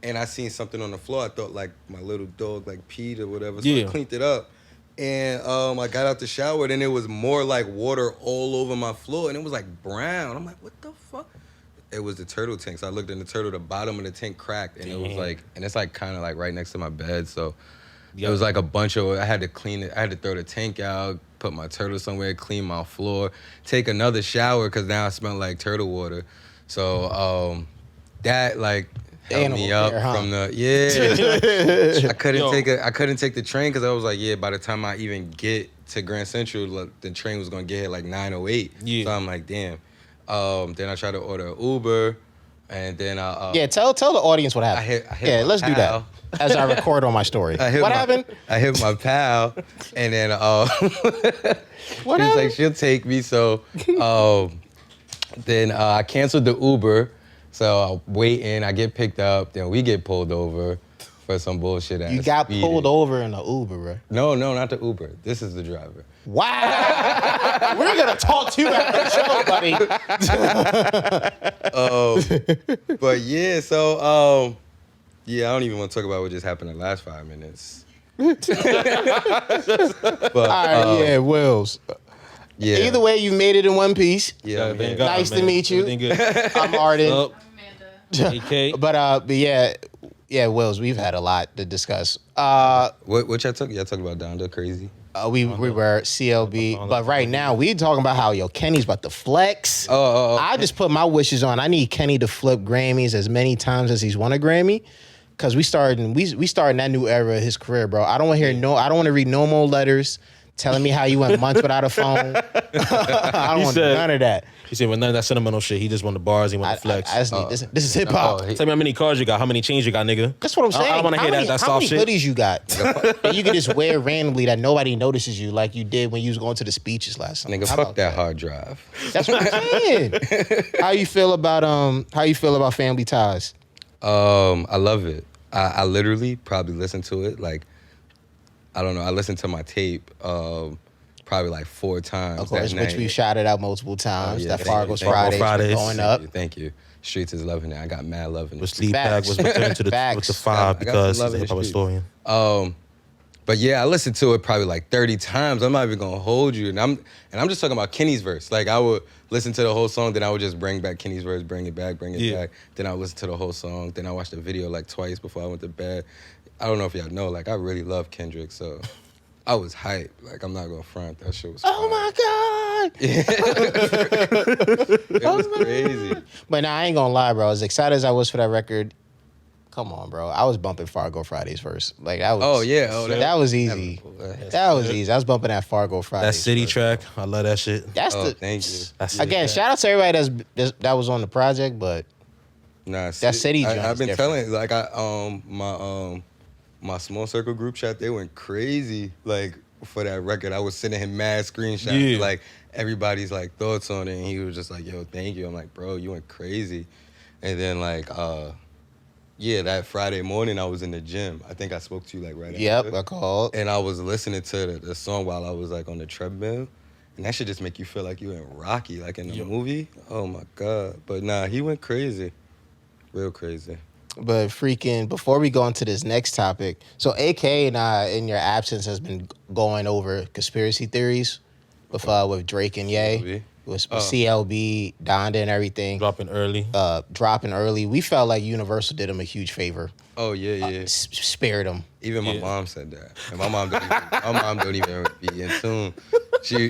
And I seen something on the floor. I thought like my little dog like peed or whatever. So I cleaned it up. And I got out the shower, and it was more like water all over my floor. And it was like brown. I'm like, what the fuck? It was the turtle tank. So I looked in the turtle, the bottom of the tank cracked. And it was like, and it's like kind of like right next to my bed. So it was like a bunch of, I had to clean it. I had to throw the tank out, put my turtle somewhere, clean my floor, take another shower, because now I smell like turtle water. So that like, helped me up from the I couldn't take the train, because I was like, by the time I even get to Grand Central, like, the train was gonna get here like 9:08. So I'm like, damn. Then I tried to order an Uber, and then tell the audience what happened. I hit let's do that as I record on my story. What happened? I hit my pal, and then what she was happened? like, she'll take me. So then I canceled the Uber. So I wait in, I get picked up, then we get pulled over for some bullshit ass You got speeding. pulled over in an Uber, right? No, not the Uber. This is the driver. Wow. We're going to talk to you after the show, buddy. But yeah, so, I don't even want to talk about what just happened in the last 5 minutes. But, all right, Wills. Yeah. Either way, you made it in one piece. Yeah, man. Nice to meet you. I'm Arden. AK. But yeah, Wills, we've had a lot to discuss. What y'all talking? Y'all talking about Donda crazy? We were CLB, but right now we talking about how Kenny's about to flex. I just put my wishes on. I need Kenny to flip Grammys as many times as he's won a Grammy, because we starting that new era of his career, bro. I don't want to read no more letters telling me how you went months without a phone. I don't want none of that. He said, well, none of that sentimental shit. He just want the bars. He want the flex. I just need, this is hip hop. Tell me how many cars you got. How many chains you got, nigga. That's what I'm saying. I don't want to hear that soft shit. How many hoodies you got that you can just wear randomly that nobody notices you, like you did when you was going to the speeches last night? Nigga, fuck that hard drive. That's what I'm saying. How you feel about Family Ties? I love it. I literally probably listen to it like, I don't know. I listened to my tape probably like 4 times. Of course, that night. which we shouted out multiple times. Yeah, that Fargo's Friday going up. Thank you. Streets is loving it. I got mad love in the But streets. Sleep Pack was returned to the Facts. with the 5 I got because some love he's a in the hip hop streets. historian. But yeah, I listened to it probably like 30 times. I'm not even gonna hold you. And I'm just talking about Kenny's verse. Like I would listen to the whole song, then I would just bring back Kenny's verse, bring it back. Then I would listen to the whole song. Then I watched the video like twice before I went to bed. I don't know if y'all know, like I really love Kendrick, so I was hyped. Like I'm not gonna front. That shit was Oh my God. It was crazy. But nah, I ain't gonna lie, bro. As excited as I was for that record, come on, bro. I was bumping Fargo Fridays first. Like that was. Oh yeah. that was easy. That was easy. I was bumping that Fargo Fridays. That City first. track, I love that shit. That's Oh, the. thank you. That's Again, shout out to everybody that was on the project, but Nah, That City joint I've is been different. telling, like my small circle group chat, they went crazy. Like for that record, I was sending him mad screenshots, Yeah. like everybody's like thoughts on it, and he was just like, "Yo, thank you." I'm like, "Bro, you went crazy." And then like, yeah, that Friday morning, I was in the gym. I think I spoke to you like right yep, after. I called. And I was listening to the song while I was like on the treadmill. And that should just make you feel like you in Rocky, like in the movie. Oh my God. But nah, he went crazy. Real crazy. But freaking, before we go into this next topic, so AK and I, in your absence, has been going over conspiracy theories with Drake and Ye, CLB? with CLB, Donda, and everything. Dropping early. Dropping early. We felt like Universal did him a huge favor. Oh yeah, yeah. Spared him. Even my mom said that. And my mom don't even be in tune. She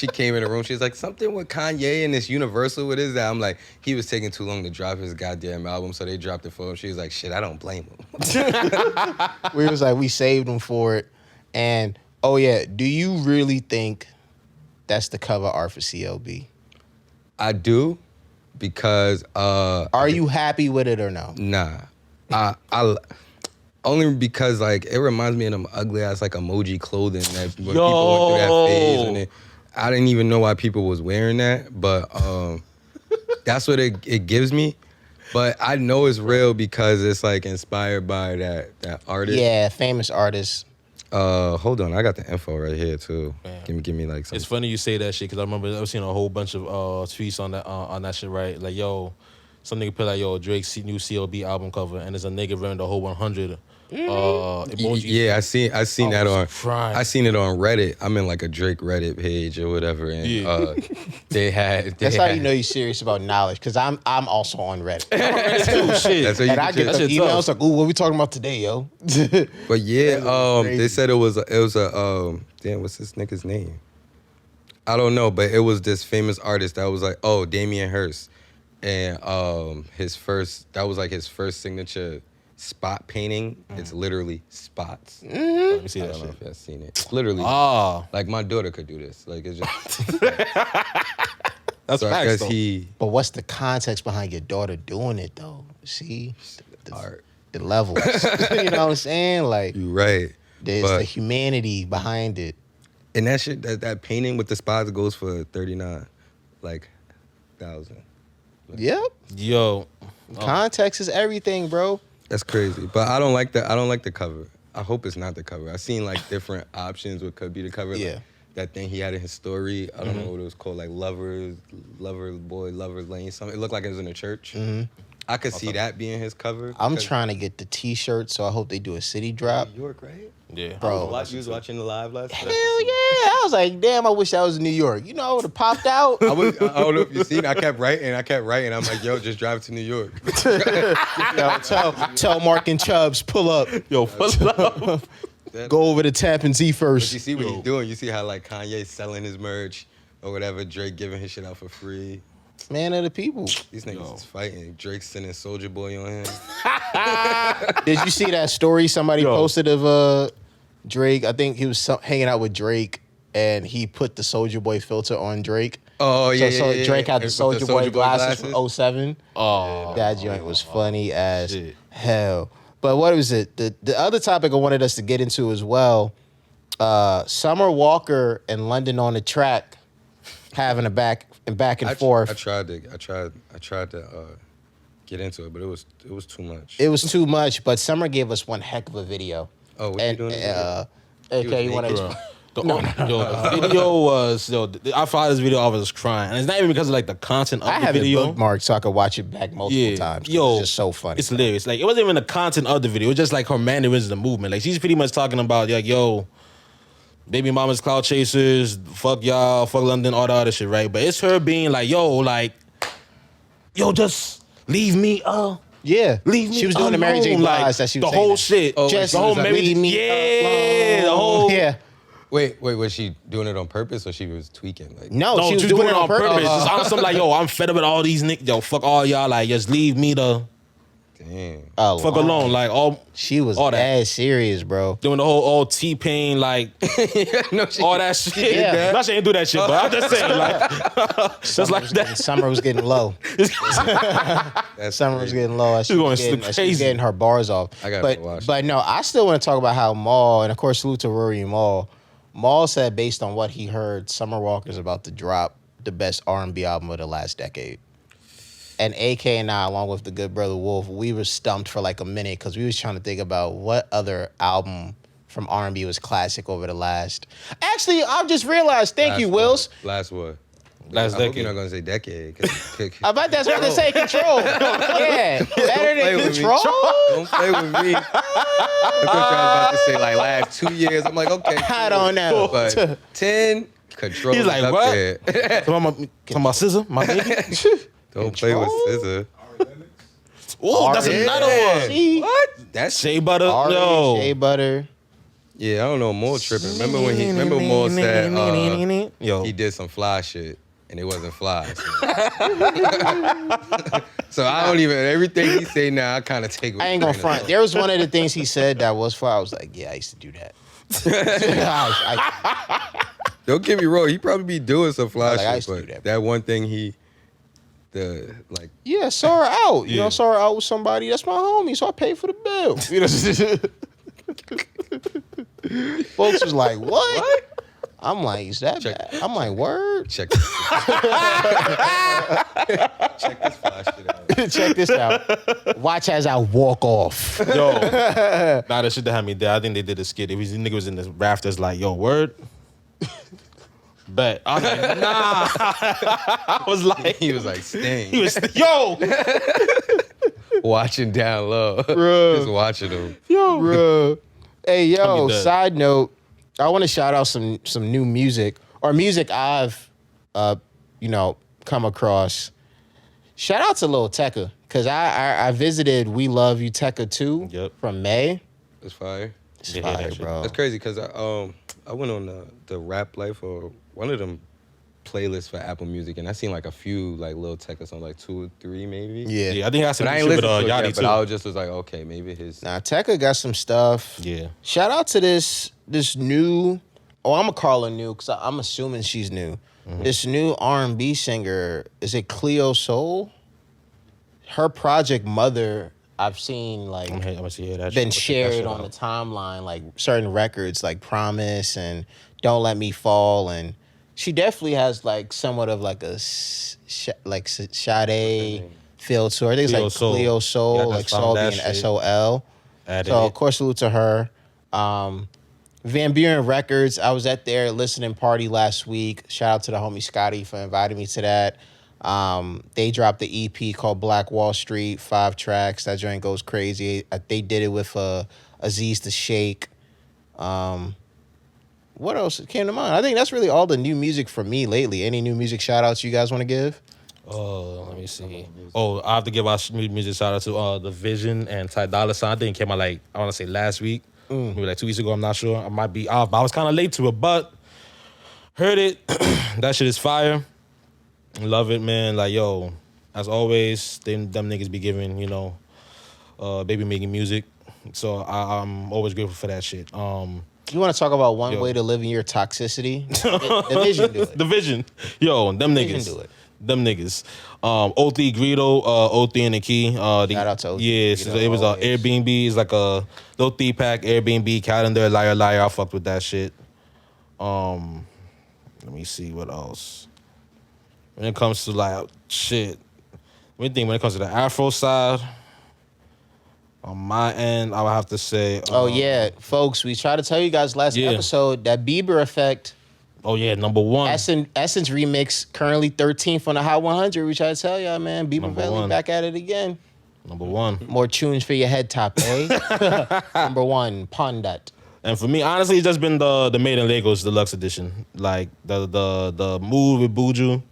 came in the room. She was like, something with Kanye and this Universal. What is that? I'm like, he was taking too long to drop his goddamn album, so they dropped it for him. She was like, shit, I don't blame him. We was like, we saved him for it. And oh yeah, do you really think that's the cover art for CLB? I do, because Are you happy with it or no? nah. I only because like it reminds me of them ugly ass like emoji clothing that when people went through that phase, and I didn't even know why people was wearing that, but that's what it gives me. But I know it's real because it's like inspired by that artist. Yeah, famous artist. Hold on, I got the info right here too. Man. Give me like some. It's funny you say that shit because I remember I was seeing a whole bunch of tweets on that shit, right? Like, yo, some nigga put like, yo, Drake's new CLB album cover, and there's a nigga wearing the whole 100 emojis. Yeah, I seen that on. Surprised. I seen it on Reddit. I'm in like a Drake Reddit page or whatever, and they had. That's how you know you're serious about knowledge, because I'm also on Reddit. Shit. That's how you And I can get tell. the emails like, ooh, what we talking about today, yo? But yeah, crazy. they said it was a damn, what's this nigga's name? I don't know, but it was this famous artist that was like, oh, Damien Hirst, and that was like his first signature spot painting. It's literally spots. Let me see I that don't know shit. if y'all seen it. It's literally like my daughter could do this. Like it's just That's facts, though. But what's the context behind your daughter doing it, though? See? art. The levels. You know what I'm saying? Like, You right. there's But- the humanity behind it. And that shit, that painting with the spots goes for 39, like, thousand. Yep. Yo, Context is everything, bro. That's crazy. But I don't like the cover. I hope it's not the cover. I seen like different options what could be the cover. Yeah. Like, that thing he had in his story. I don't know what it was called, like Lover Lane. Something. It looked like it was in a church. I could see that being his cover. I'm because- trying to get the T-shirt, so I hope they do a city drop. New York, right? yeah. Bro. You was watching the live last night? Hell yeah. I was like, damn, I wish I was in New York. You know, I would have popped out. I don't know if you seen it. I kept writing. I'm like, yo, just drive to New York. Yo, tell Mark and Chubbs, pull up. Yo, pull up. Go over to Tappan Z But first. you see what he's doing. You see how like Kanye selling his merch or whatever. Drake giving his shit out for free. Man of the people. These niggas is fighting. Drake sending Soulja Boy on him. Did you see that story somebody Yo. posted of Drake? I think he was hanging out with Drake, and he put the Soulja Boy filter on Drake. Oh yeah, So yeah. Drake had the With Soulja Boy glasses from 07. Oh, That joint was funny as shit. hell. But what was it? The other topic I wanted us to get into as well, Summer Walker and London on the Track having a back and forth. I tried to get into it, but it was too much. It was too much, but Summer gave us one heck of a video. Oh, what And you doing? AK, you want to? The video was I followed this video. I was crying, and it's not even because of like the content of I the have video. it bookmarked so I could watch it back multiple times. It's just so funny. It's hilarious. Like it wasn't even the content of the video. It was just like her mannerisms, the movement. Like she's pretty much talking about like, yo, baby mama's cloud chasers, fuck y'all, fuck London, all the other shit, right? But it's her being like, yo, just leave me, Yeah, leave me. She was doing the Mary J. Blige that she was the saying whole that. shit. Oh, Just the whole Mary leave me alone. the whole Yeah. Wait, was she doing it on purpose or she was tweaking? Like, No, she was doing it on purpose. Just on some like, yo, I'm fed up with all these niggas. Yo, fuck all y'all. Like, just leave me the damn. fuck alone. Like, She was all that. as serious, bro. Doing the whole T-Pain, like, all that shit. Yeah. Not she ain't do that shit, but I'm just saying, like, just like that. Summer was getting low. Summer was getting low. She was getting her bars off. I gotta watch but no, I still want to talk about how Maul, and of course, salute to Rory and Maul. Maul said, based on what he heard, Summer Walker's about to drop the best R&B album of the last decade. And AK and I, along with the good brother Wolf, we were stumped for like a minute because we was trying to think about what other album from R&B was classic over the last. Actually, I've just realized. Thank you, Wills. Last what? Last I hope decade. you're not gonna say decade. I bet that's what they say. Control. Yeah, better play than with me. Control. Don't play with me. I thought y'all was about to say like last 2 years. I'm like, okay. I don't know. But 10, Control. He's like, up what? there. Talking about SZA, my baby. Don't play with SZA. Oh, that's another one. See? What? That's Shea Butter. Ari, No. Shea Butter. yeah. I don't know. More tripping. Remember Moore said Yo. he did some fly shit and it wasn't fly. So I don't even. Everything he say now, I kind of take. I ain't gonna front. There was one of the things he said that was fly. I was like, yeah, I used to do that. Don't get me wrong. He probably be doing some fly Like, I shit, used to but do that. that one thing Yeah, saw her out. You Yeah. know, saw her out with somebody. That's my homie, so I paid for the bill. You know, folks was like, what? I'm like, is that bad? I'm like, word? check this fly shit out. Check this out. Watch as I walk off. Yo. Nah, that shit that had me there. I think they did a skit. It was, the nigga was in the rafters like, yo, word? Bet. I was like, nah. I was like, He was like, Sting. he was, yo. Watching down low. Bruh. Just watching him. Bro. Hey, yo, I'm dead. side note, I want to shout out some new music or music I've, come across. Shout out to Lil Tecca, because I visited We Love You Tecca 2 Yep. from May. It's fire. It's Yeah, fire, that shit. bro. That's crazy because I went on the Rap Life or one of them playlists for Apple Music and I seen like a few like Lil Tecca songs, like 2 or 3 maybe. Yeah. Yeah, I think I said But I shit ain't with listened to it Yachty yet, too. but I was like, okay, maybe his. Nah, Tecca got some stuff. Yeah. Shout out to this new, I'm going to call her new because I'm assuming she's new. Mm-hmm. This new R&B singer, is it Cleo Soul? Her project Mother, I've seen like I'm gonna see that been shit. shared on the timeline, like certain records like Promise and Don't Let Me Fall, and she definitely has like somewhat of like a Sade feel to her. I think it's Cleo like Soul. Cleo Soul, Yeah, I like just found Soul that being shit. SOL. Added So it. of course salute to her. Van Buren Records, I was at their listening party last week. Shout out to the homie Scotty for inviting me to that. They dropped the EP called Black Wall Street, 5 tracks. That joint goes crazy. They did it with Aziz the Sheikh. What else came to mind? I think that's really all the new music for me lately. Any new music shout outs you guys want to give? Let me see. Oh, I have to give our music shout out to The Vision and Ty Dolla $ign. I think it came out like, I want to say last week. Maybe like 2 weeks ago. I'm not sure. I might be off. But I was kind of late to it, but heard it. That shit is fire. Love it, man. Like, yo, as always, them niggas be giving, baby making music. So I'm always grateful for that shit. You want to talk about one way to live in your toxicity? The Vision do it. The Vision. Yo, them Vision niggas. do it. Them niggas. O3 Greedo, O3 and the Key. Shout out to O3 Yeah, Greedo, it was always. Airbnb. It's like a little 3-pack Airbnb calendar. Liar, liar. I fucked with that shit. Let me see what else. When it comes to like shit, when it comes to the Afro side, On my end, I would have to say. Oh yeah, folks, we tried to tell you guys last episode that Bieber effect. Oh yeah, number one. Essence remix currently 13th on the Hot 100. We try to tell y'all, man. Bieber Valley back at it again. Number one. More tunes for your head top, eh? Number one, Pond that. And for me, honestly, it's just been the Made in Lagos Deluxe Edition. Like the mood with Buju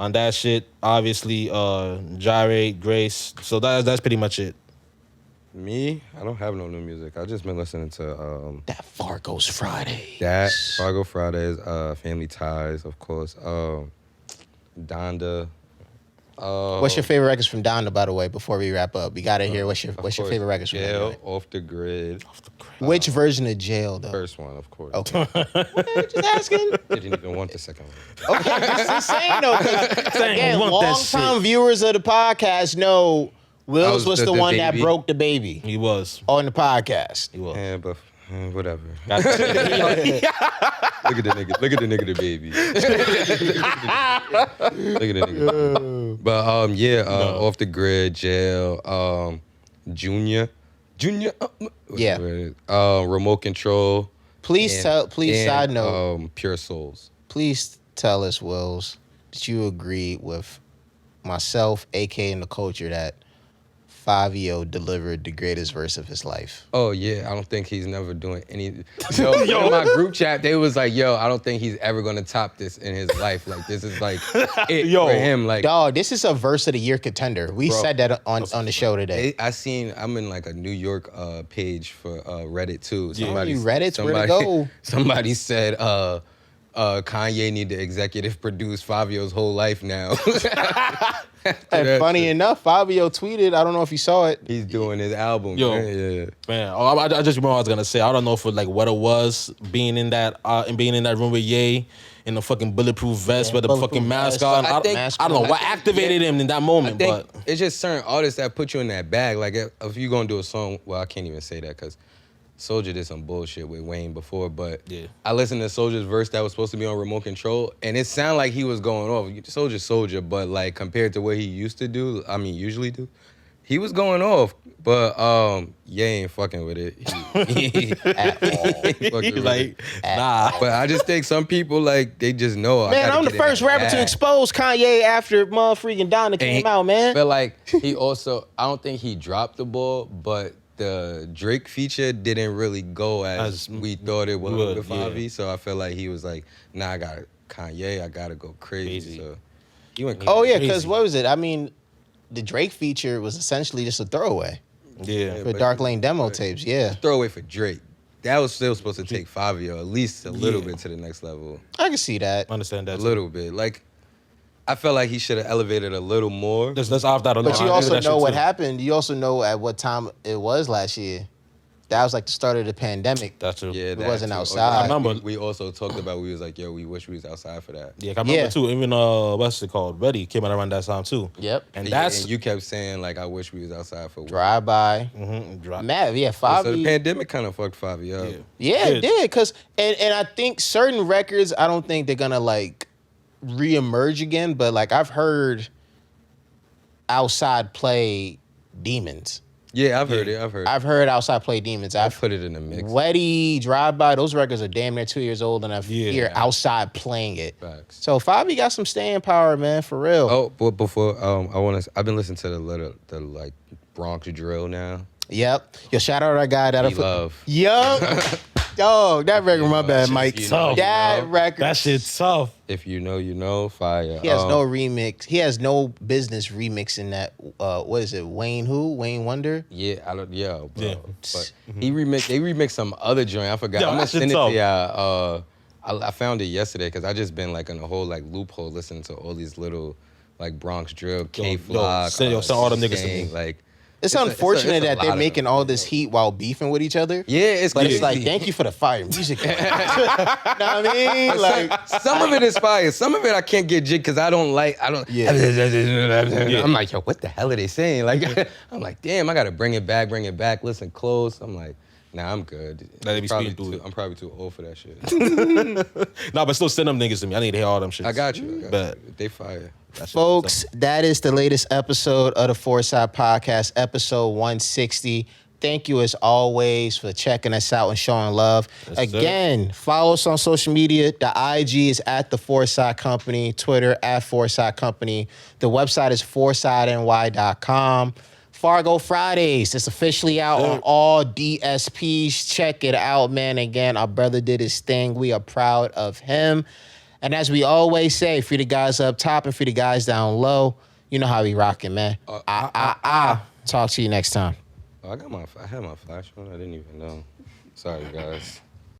on that shit. Obviously, Gyrate, Grace. So that's pretty much it. Me, I don't have no new music. I just been listening to That Fargo's Friday. that Fargo Fridays, Family Ties, of course. Donda. What's your favorite records from Donda, by the way? Before we wrap up, we gotta hear what's your favorite records from Jail, Donda? Off the Grid. Which version of Jail though? First one, of course. Okay. Just asking. Didn't even want the second one. Okay, just saying though. 'Cause, again, want that long-time viewers of the podcast know Wills was the one that baby. broke the baby He was. on the podcast. He was. Yeah, but whatever. Got Look at the nigga. Look at the nigga, the baby. Look at the nigga. But Off the Grid, Jail, Junior. Yeah. Remote Control. Please side note, Pure Souls. please tell us, Wills, that you agree with myself, AK, and the culture that Fabio delivered the greatest verse of his life. Oh yeah, I don't think he's never doing any. In my group chat, they was like, "Yo, I don't think he's ever gonna top this in his life. Like this is like it for him. Like Dog, this is a verse of the year contender. We said that on the show today. I'm in like a New York page for Reddit too. Reddit's where to go. Somebody said Kanye need to executive produce Fabio's whole life now. And funny enough, Fabio tweeted, I don't know if you saw it. He's doing his album. Yo, man. man. I just remember what I was gonna say. I don't know if it, like what it was being in that room with Ye in the fucking bulletproof vest with the fucking mask on. I don't know what activated him in that moment, but it's just certain artists that put you in that bag. Like if you gonna do a song, well, I can't even say that because Soulja did some bullshit with Wayne before, but I listened to Soulja's verse that was supposed to be on Remote Control, and it sounded like he was going off. Soulja, but like compared to what he usually do, he was going off. But Ye ain't fucking with it. At all. Nah. But I just think some people like they just know. Man, I'm the first rapper to expose Kanye after motherfucking Donda came out, man. But like he also, I don't think he dropped the ball, but the Drake feature didn't really go as we thought it would with Favi. So I feel like he was like, nah, I got Kanye, I gotta go crazy. So he went crazy. Oh yeah, because what was it? I mean, the Drake feature was essentially just a throwaway. Yeah. For Dark Lane demo tapes, yeah. Throwaway for Drake. That was still supposed to take Fabio at least a little bit to the next level. I can see that. Understand that. A little bit. Like, I felt like he should have elevated a little more. Let's off that. But you also know what happened. You also know at what time it was last year. That was like the start of the pandemic. That's true. Yeah, we wasn't too. outside. I remember. We also talked about, we was like, yo, we wish we was outside for that. Yeah, I remember too. Even what's it called? Ready came out around that time too. Yep. And And you kept saying like, I wish we was outside for Drive by. Matt, yeah, Favi. So the pandemic kind of fucked Favi up. Yeah, it did. Cause and I think certain records, I don't think they're gonna like reemerge again. But like I've heard Outside play Demons. Yeah, I've heard it. I've heard Outside play Demons. I've put it in the mix. Wetty, Drive By, those records are damn near 2 years old, and I hear Outside playing it. Facts. So Favi got some staying power, man, for real. Oh, but before I've been listening to the like Bronx drill now. Yep. Yo, shout out to that guy that Love. Yup. Dog, that record, my bad, Mike. Tough. That record. That shit's tough. If you know, you know, fire. He has no remix. He has no business remixing that. What is it? Wayne who? Wayne Wonder? Yeah, I don't. Yeah, bro. Yeah. But They remixed some other joint. I forgot. Yo, I'm gonna that shit send it tough. to y'all. I found it yesterday because I just been like in a whole like loophole listening to all these little like Bronx drill, K Flock. Send all them niggas to me. Like. It's unfortunate it's a that they're lot of making them. all this heat while beefing with each other. Yeah, it's But crazy. it's like, thank you for the fire music. You know what I mean? Like, some of it is fire. Some of it I can't get jig because I don't. Yeah. I'm like, yo, what the hell are they saying? Like, I'm like, damn, I gotta bring it back, listen close. I'm like, nah, I'm good. Let it be speeding through it. I'm probably too old for that shit. Nah, but still send them niggas to me. I need to hear all them shit. I got you. But They fire. folks, that is the latest episode of the Foresight Podcast, episode 160. Thank you as always for checking us out and showing love. Yes, Again, follow us on social media. The IG is at The Foresight Company, Twitter at Foresight Company. The website is foresightny.com. Fargo Fridays. It's officially out on all DSPs. Check it out, man. Again, our brother did his thing. We are proud of him. And as we always say, for the guys up top and for the guys down low, you know how we rocking, man. Talk to you next time. I had my flash on. I didn't even know. Sorry, guys.